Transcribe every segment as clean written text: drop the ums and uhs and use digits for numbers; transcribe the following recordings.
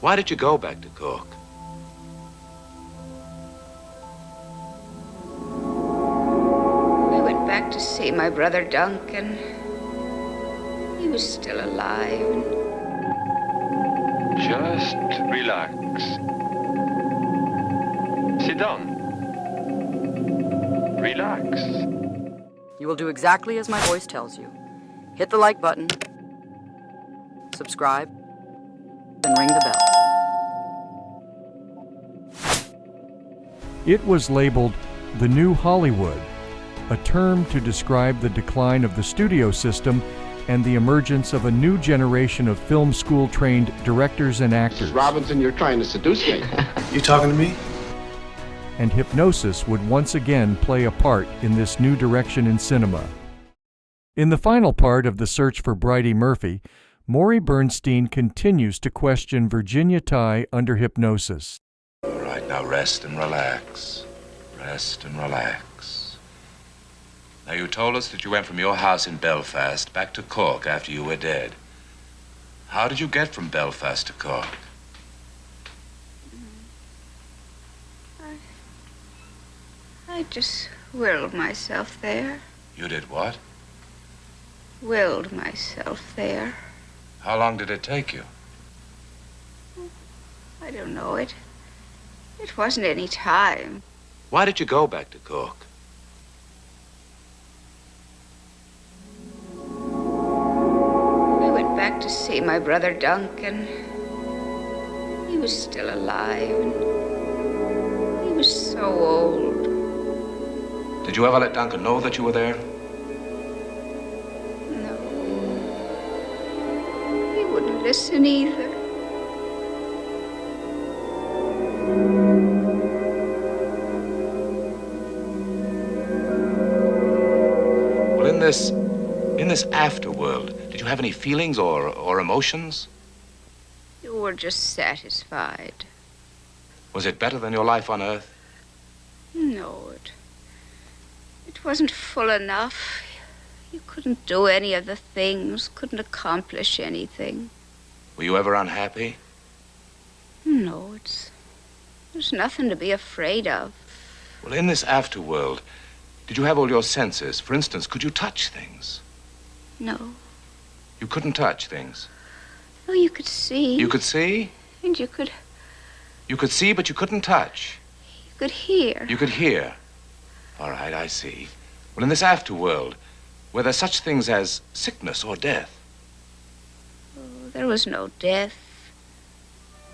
Why did you go back to Cork? I went back to see my brother Duncan. He was still alive. Just relax. Sit down. Relax. You will do exactly as my voice tells you. Hit the like button, subscribe, and ring the bell. It was labeled the New Hollywood, a term to describe the decline of the studio system and the emergence of a new generation of film school-trained directors and actors. Mrs. Robinson, you're trying to seduce me. You talking to me? And hypnosis would once again play a part in this new direction in cinema. In the final part of the search for Bridey Murphy, Morey Bernstein continues to question Virginia Tighe under hypnosis. All right, now rest and relax. Rest and relax. Now, you told us that you went from your house in Belfast back to Cork after you were dead. How did you get from Belfast to Cork? I just willed myself there. You did what? Willed myself there. How long did it take you? I don't know it. It wasn't any time. Why did you go back to Cork? I went back to see my brother Duncan. He was still alive. He was so old. Did you ever let Duncan know that you were there? No. He wouldn't listen either. Well, in this afterworld, did you have any feelings or emotions? You were just satisfied. Was it better than your life on Earth? No, it wasn't full enough. You couldn't do any of the things, couldn't accomplish anything. Were you ever unhappy? No, there's nothing to be afraid of. Well, in this afterworld, did you have all your senses? For instance, could you touch things? No. You couldn't touch things? No, you could see. You could see? And you could... You could see, but you couldn't touch. You could hear. You could hear. All right, I see. Well, in this afterworld, were there such things as sickness or death? Oh, there was no death.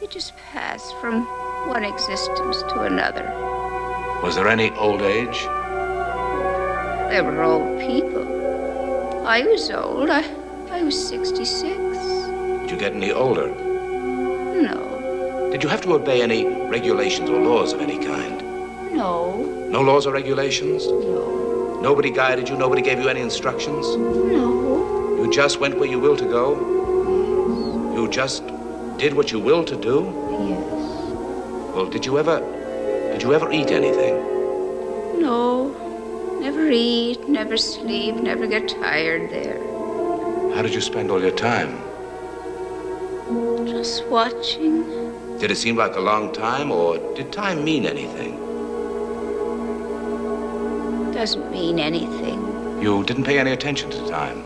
You just passed from one existence to another. Was there any old age? There were old people. I was old. I was 66. Did you get any older? No. Did you have to obey any regulations or laws of any kind? No. No laws or regulations? No. Nobody guided you? Nobody gave you any instructions? No. You just went where you will to go? You just did what you will to do? Yes. Well, did you ever eat anything? No. Never eat, never sleep, never get tired there. How did you spend all your time? Just watching. Did it seem like a long time, or did time mean anything? Doesn't mean anything. You didn't pay any attention to time?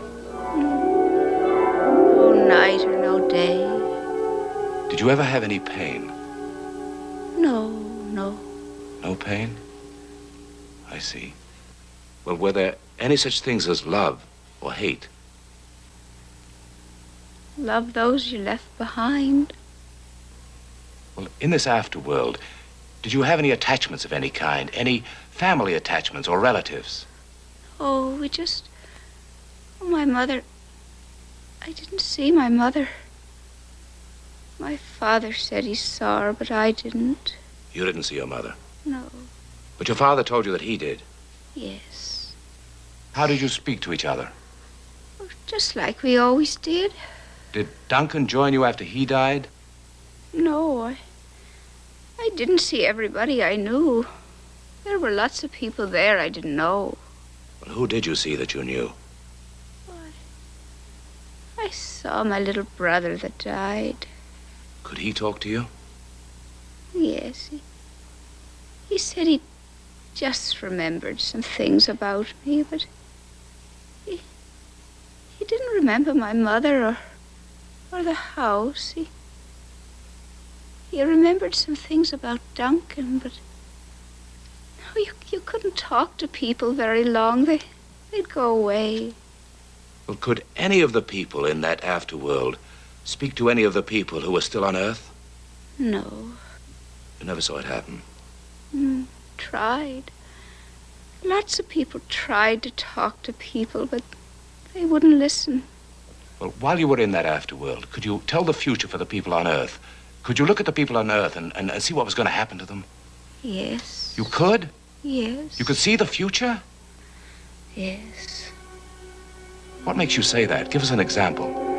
No night or no day. Did you ever have any pain? No. No pain? I see. Well, were there any such things as love or hate? Love those you left behind. Well, in this afterworld, did you have any attachments of any kind? Any family attachments or relatives? Oh, my mother... I didn't see my mother. My father said he saw her, but I didn't. You didn't see your mother? No. But your father told you that he did? Yes. How did you speak to each other? Oh, just like we always did. Did Duncan join you after he died? No, I didn't see everybody I knew. There were lots of people there I didn't know. Well, who did you see that you knew? I saw my little brother that died. Could he talk to you? Yes, he said he just remembered some things about me, but he didn't remember my mother or the house. He remembered some things about Duncan, but no, you couldn't talk to people very long. They'd go away. Well, could any of the people in that afterworld speak to any of the people who were still on Earth? No. You never saw it happen? Tried. Lots of people tried to talk to people, but they wouldn't listen. Well, while you were in that afterworld, could you tell the future for the people on Earth? Could you look at the people on Earth and see what was going to happen to them? Yes. You could? Yes. You could see the future? Yes. What makes you say that? Give us an example.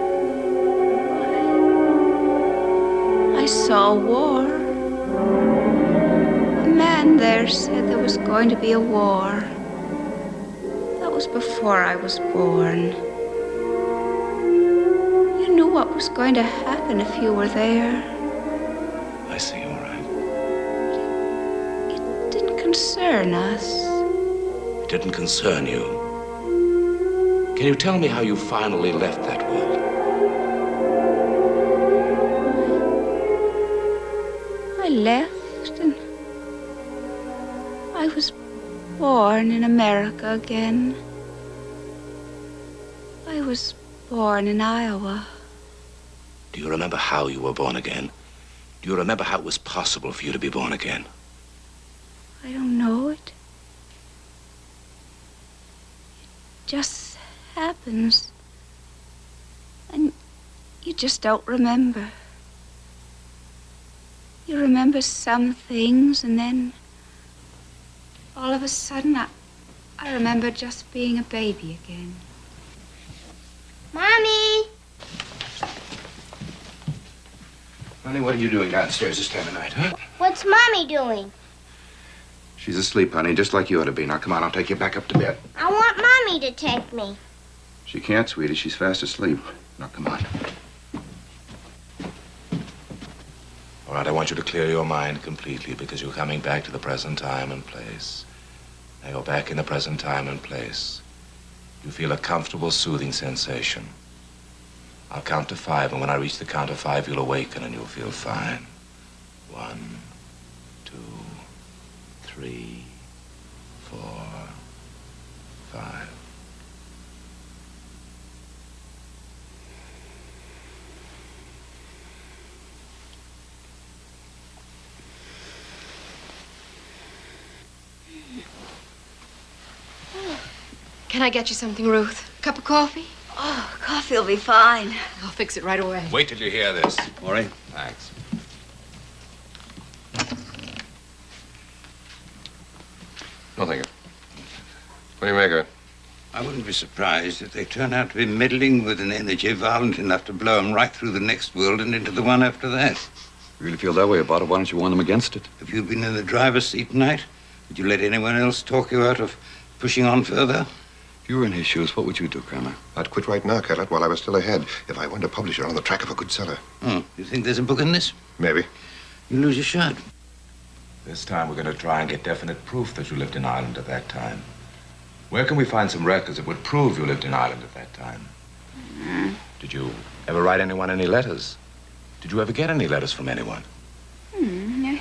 I saw a war. A man there said there was going to be a war. That was before I was born. You knew what was going to happen if you were there. I see, all right. It didn't concern us. It didn't concern you. Can you tell me how you finally left that world? I left and I was born in America again. I was born in Iowa. Do you remember how you were born again? Do you remember how it was possible for you to be born again? I don't know it. It just happens. And you just don't remember. You remember some things, and then all of a sudden I remember just being a baby again. Mommy! Honey, what are you doing downstairs this time of night, huh? What's Mommy doing? She's asleep, honey, just like you ought to be. Now, come on, I'll take you back up to bed. I want Mommy to take me. She can't, sweetie. She's fast asleep. Now, come on. All right, I want you to clear your mind completely because you're coming back to the present time and place. Now you're back in the present time and place. You feel a comfortable, soothing sensation. I'll count to 5, and when I reach the count of 5, you'll awaken and you'll feel fine. 1, 2, 3, 4, 5. Can I get you something, Ruth? Cup of coffee? Oh, coffee will be fine. I'll fix it right away. Wait till you hear this. Morey? Thanks. No, thank you. What do you make of it? I wouldn't be surprised if they turn out to be meddling with an energy violent enough to blow them right through the next world and into the one after that. You really feel that way about it? Why don't you warn them against it? Have you been in the driver's seat tonight? Would you let anyone else talk you out of pushing on further? If you were in his shoes, what would you do, Kramer? I'd quit right now, Kellett, while I was still ahead, if I weren't a publisher on the track of a good seller. You think there's a book in this? Maybe. You lose your shot. This time we're going to try and get definite proof that you lived in Ireland at that time. Where can we find some records that would prove you lived in Ireland at that time? Did you ever write anyone any letters? Did you ever get any letters from anyone? I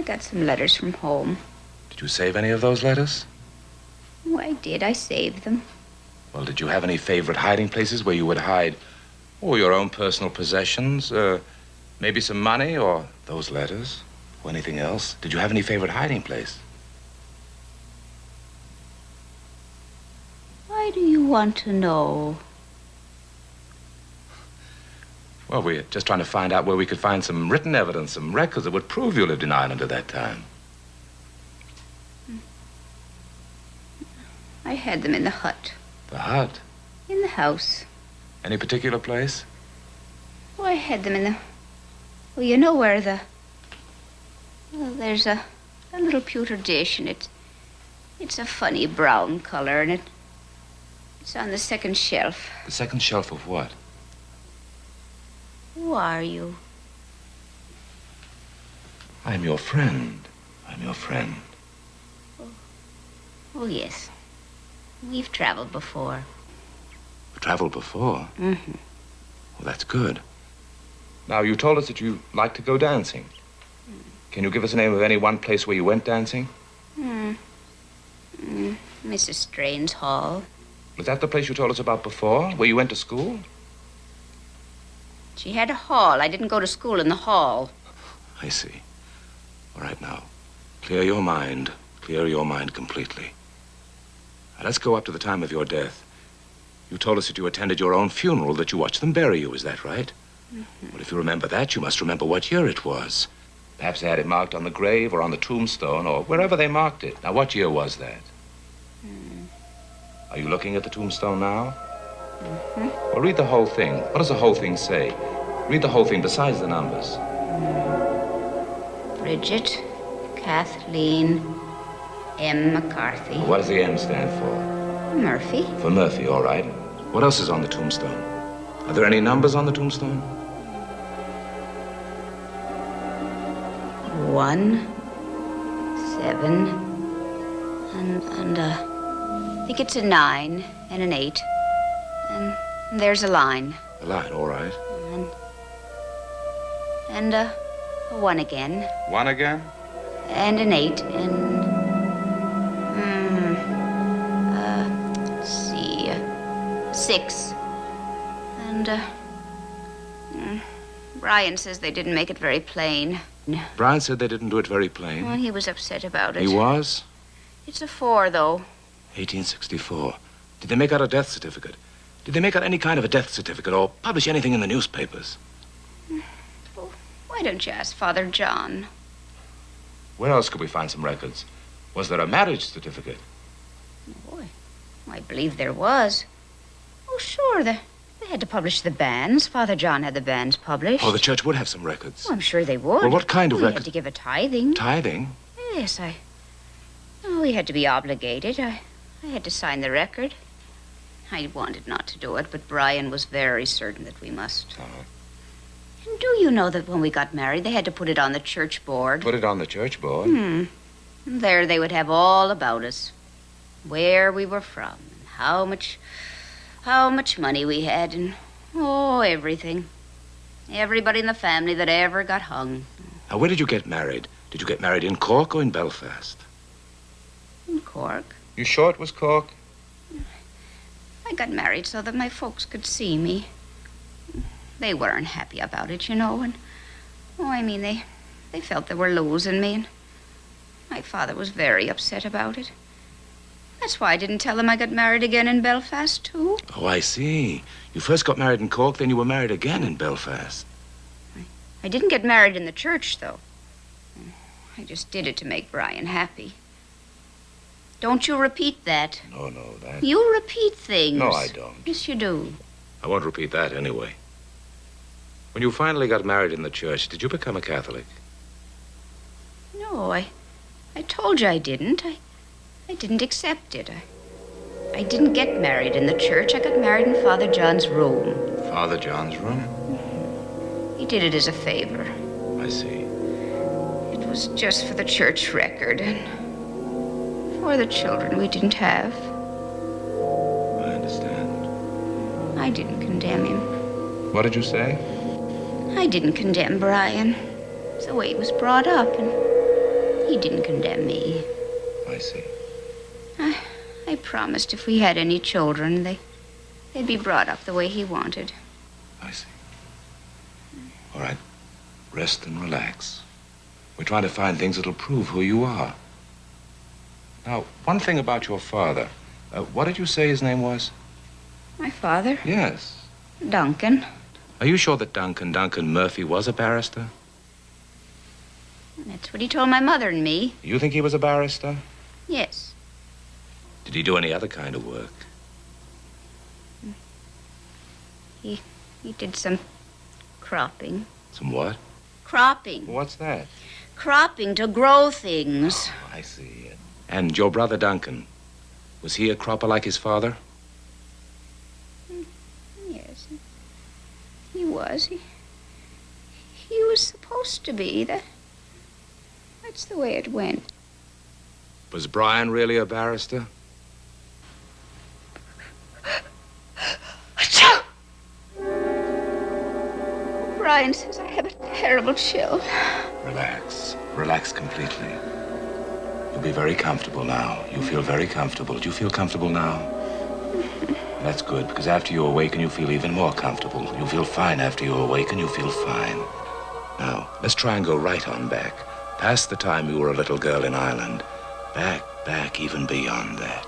got some letters from home. Did you save any of those letters? Oh, I did. I saved them. Well, did you have any favorite hiding places where you would hide, your own personal possessions, maybe some money, or those letters, or anything else? Did you have any favorite hiding place? Why do you want to know? Well, we're just trying to find out where we could find some written evidence, some records that would prove you lived in Ireland at that time. I had them in the hut. The hut? In the house. Any particular place? Oh, I had them in the... Well, you know where the... Well, there's a little pewter dish, and it's a funny brown color, and it's on the second shelf. The second shelf of what? Who are you? I'm your friend. I'm your friend. Oh, yes. We've traveled before. Traveled before? Mm-hmm. Well, that's good. Now, you told us that you like to go dancing. Can you give us the name of any one place where you went dancing? Mrs. Strain's Hall. Was that the place you told us about before, where you went to school? She had a hall. I didn't go to school in the hall. I see. All right, now, clear your mind. Clear your mind completely. Now, let's go up to the time of your death. You told us that you attended your own funeral, that you watched them bury you. Is that right? Mm-hmm. Well, if you remember that, you must remember what year it was. Perhaps they had it marked on the grave or on the tombstone or wherever they marked it. Now, what year was that? Are you looking at the tombstone now? Mm-hmm. Well, read the whole thing. What does the whole thing say? Read the whole thing besides the numbers. Bridget, Kathleen, M. McCarthy. What does the M stand for? Murphy. For Murphy, all right. What else is on the tombstone? Are there any numbers on the tombstone? 1, 7, and I think it's a 9 and an 8. And there's a line. A line, all right. And a 1 again. 1 again? And an 8 and let's see, 6. And Brian says they didn't make it very plain. Brian said they didn't do it very plain. Well, he was upset about it. He was? It's a 4, though. 1864. Did they make out a death certificate? Did they make out any kind of a death certificate or publish anything in the newspapers? Well, why don't you ask Father John? Where else could we find some records? Was there a marriage certificate? Boy, I believe there was. Oh, sure, they had to publish the banns. Father John had the banns published. Oh, the church would have some records. Oh, I'm sure they would. Well, what kind of We records? had to give a tithing. Tithing? Yes, we had to be obligated. I had to sign the record. I wanted not to do it, but Brian was very certain that we must. And do you know that when we got married, they had to put it on the church board? Put it on the church board? And there they would have all about us. Where we were from, and how much money we had, and everything. Everybody in the family that ever got hung. Now, where did you get married? Did you get married in Cork or in Belfast? In Cork. You sure it was Cork? I got married so that my folks could see me. They weren't happy about it, you know, and they felt they were losing me, and my father was very upset about it. That's why I didn't tell them I got married again in Belfast, too. Oh, I see. You first got married in Cork, then you were married again in Belfast. I didn't get married in the church, though. I just did it to make Brian happy. Don't you repeat that. No, that... You repeat things. No, I don't. Yes, you do. I won't repeat that anyway. When you finally got married in the church, did you become a Catholic? No, I told you I didn't. I didn't accept it. I didn't get married in the church. I got married in Father John's room. Father John's room? He did it as a favor. I see. It was just for the church record and for the children we didn't have. I understand. I didn't condemn him. What did you say? I didn't condemn Brian. It's the way he was brought up, and he didn't condemn me. I see. I promised if we had any children, they'd be brought up the way he wanted. I see. All right. Rest and relax. We're trying to find things that'll prove who you are. Now, one thing about your father. What did you say his name was? My father? Yes. Duncan. Are you sure that Duncan Murphy was a barrister? That's what he told my mother and me. You think he was a barrister? Yes. Did he do any other kind of work? He did some cropping. Some what? Cropping. What's that? Cropping to grow things. Oh, I see. And your brother Duncan, was he a cropper like his father? Yes, he was. He was supposed to be. It's the way it went. Was Brian really a barrister? Brian says I have a terrible chill. Relax. Relax completely. You'll be very comfortable now. You feel very comfortable. Do you feel comfortable now? That's good, because after you awaken, you feel even more comfortable. You feel fine after you awaken. You feel fine. Now, let's try and go right on back. Past the time you were a little girl in Ireland. Back, even beyond that.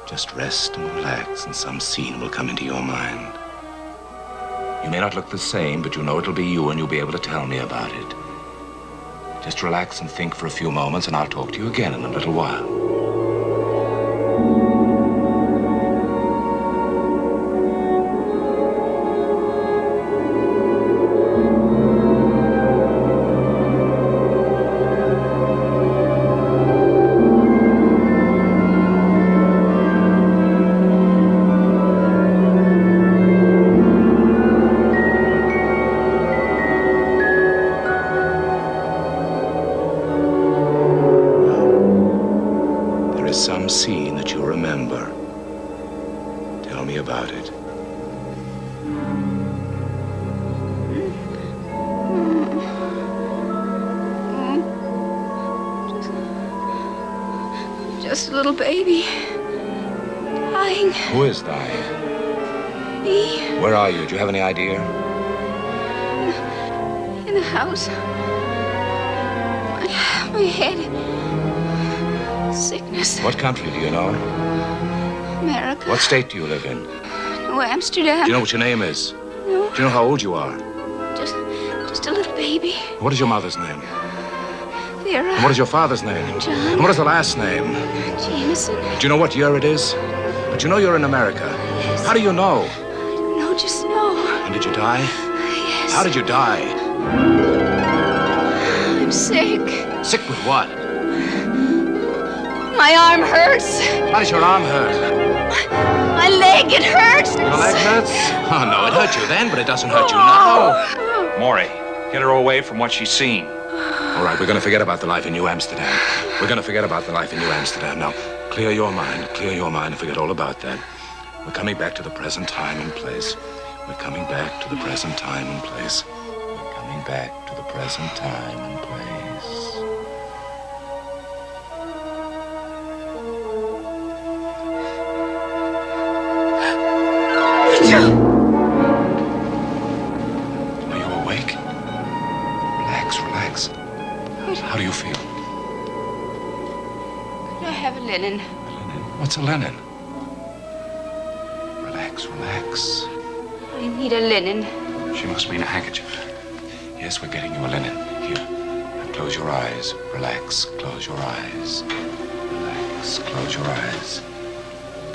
Just rest and relax, and some scene will come into your mind. You may not look the same, but you know it'll be you, and you'll be able to tell me about it. Just relax and think for a few moments, and I'll talk to you again in a little while. Some scene that you remember. Tell me about it. Just a little baby. Dying. Who is dying? Me. Where are you? Do you have any idea? In the house. My head. Sickness. What country do you know? America. What state do you live in? New Amsterdam. Do you know what your name is? No. Do you know how old you are? Just a little baby. What is your mother's name? Vera. And what is your father's name? John. And what is the last name? Jameson. Do you know what year it is? But you know you're in America. Yes. How do you know? I don't know, just know. And did you die? Yes. How did you die? I'm sick. Sick with what? My arm hurts. How does your arm hurt? My leg, it hurts. Your leg hurts? Oh, no, it hurt you then, but it doesn't hurt you now. Morey, get her away from what she's seen. All right, we're going to forget about the life in New Amsterdam. We're going to forget about the life in New Amsterdam. Now, clear your mind and forget all about that. We're coming back to the present time and place. We're coming back to the present time and place. We're coming back to the present time and place. Are you awake? Relax. How do you feel? Could I have a linen? What's a linen? Relax. I need a linen. She must mean a handkerchief. Yes, we're getting you a linen. Here. Now close your eyes. Relax. Close your eyes. Relax. Close your eyes.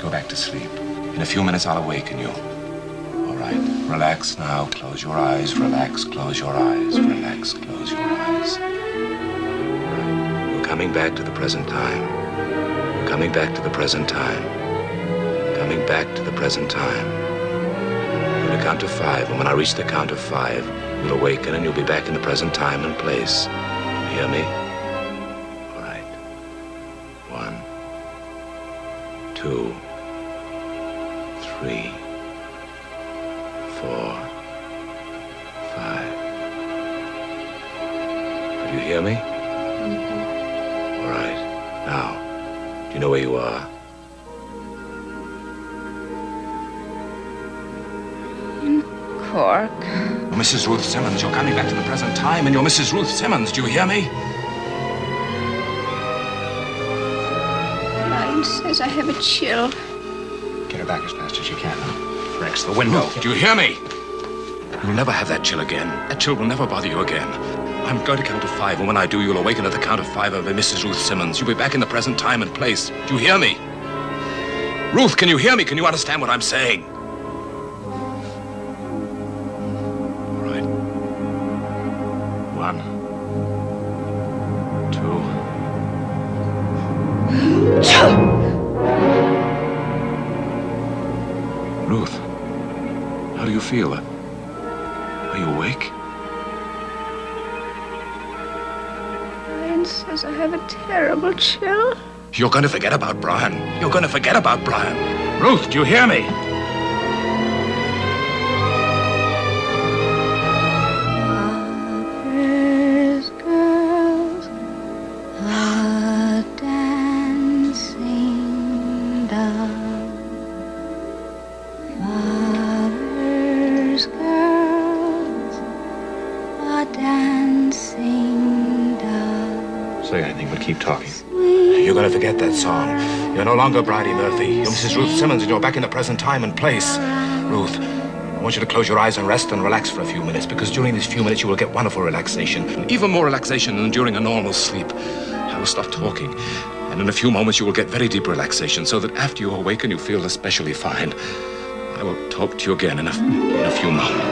Go back to sleep. In a few minutes, I'll awaken you. All right. Relax now. Close your eyes. Relax. Close your eyes. Relax. Close your eyes. All right. We're coming back to the present time. We're coming back to the present time. Coming back to the present time. I'm going to count to 5, and when I reach the count of 5, you'll awaken and you'll be back in the present time and place. You hear me? All right. 1, 2, 3, 4, 5. Do you hear me? All right. Now, do you know where you are? Cork. Mrs. Ruth Simmons, you're coming back to the present time, and you're Mrs. Ruth Simmons. Do you hear me? Brian says I have a chill. Get her back as fast as you can. Rex, the window. Do you hear me? You'll never have that chill again. That chill will never bother you again. I'm going to count to 5, and when I do, you'll awaken at the count of 5 of Mrs. Ruth Simmons. You'll be back in the present time and place. Do you hear me? Ruth, can you hear me? Can you understand what I'm saying? All right. 1, 2. Ruth, how do you feel? Are you awake? Brian Brian says I have a terrible chill. You're going to forget about Brian. You're going to forget about Brian. Ruth, do you hear me? Father's girls are dancing down. Father's girls are dancing down. Say anything, but keep talking. You're going to forget that song. You're no longer Bridey Murphy. You're Mrs. Ruth Simmons, and you're back in the present time and place. Ruth, I want you to close your eyes and rest and relax for a few minutes, because during these few minutes you will get wonderful relaxation, even more relaxation than during a normal sleep. I will stop talking, and in a few moments you will get very deep relaxation, so that after you awaken you feel especially fine. I will talk to you again in a few moments.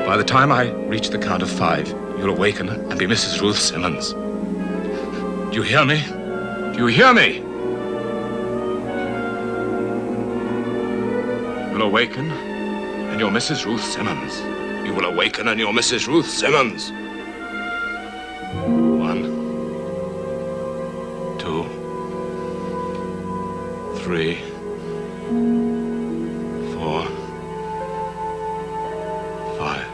By the time I reach the count of 5, you'll awaken and be Mrs. Ruth Simmons. Do you hear me? Do you hear me? You'll awaken and you're Mrs. Ruth Simmons. You will awaken and you're Mrs. Ruth Simmons. 1, 2, 3, 4, 5.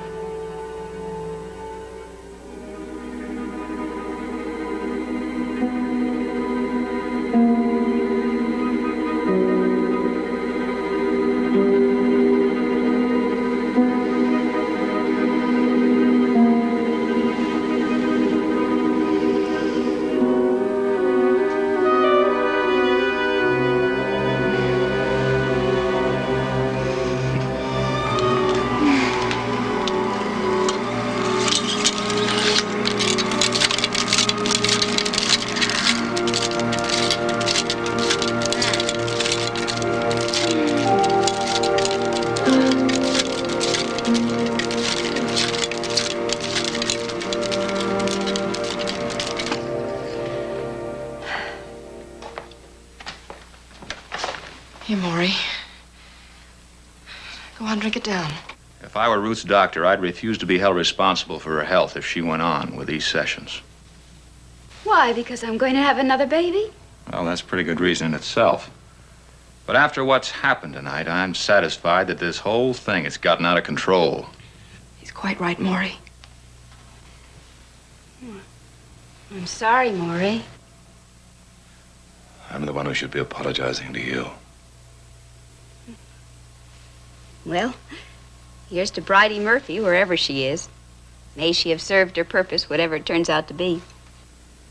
Here, Morey. Go on, drink it down. If I were Ruth's doctor, I'd refuse to be held responsible for her health if she went on with these sessions. Why? Because I'm going to have another baby? Well, that's pretty good reason in itself. But after what's happened tonight, I'm satisfied that this whole thing has gotten out of control. He's quite right, Morey. I'm sorry, Morey. I'm the one who should be apologizing to you. Well, here's to Bridey Murphy, wherever she is. May she have served her purpose, whatever it turns out to be.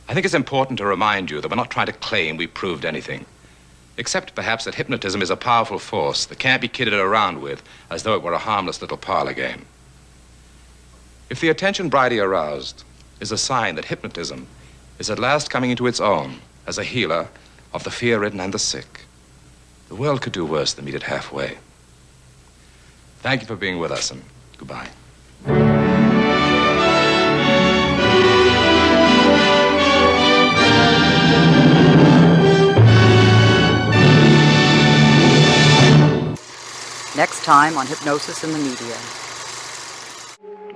I think it's important to remind you that we're not trying to claim we proved anything. Except perhaps that hypnotism is a powerful force that can't be kidded around with as though it were a harmless little parlor game. If the attention Bridey aroused is a sign that hypnotism is at last coming into its own as a healer of the fear-ridden and the sick, the world could do worse than meet it halfway. Thank you for being with us, and goodbye. Next time on Hypnosis in the Media.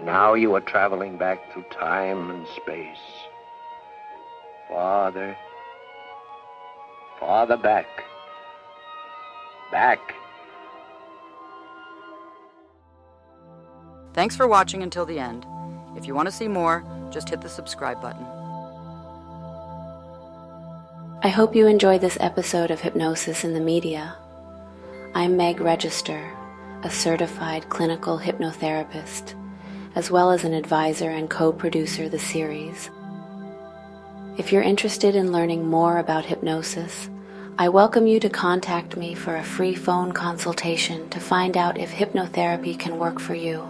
Now you are traveling back through time and space. Farther, farther back. Back. Thanks for watching until the end. If you want to see more, just hit the subscribe button. I hope you enjoyed this episode of Hypnosis in the Media. I'm Meg Register, a certified clinical hypnotherapist, as well as an advisor and co-producer of the series. If you're interested in learning more about hypnosis, I welcome you to contact me for a free phone consultation to find out if hypnotherapy can work for you.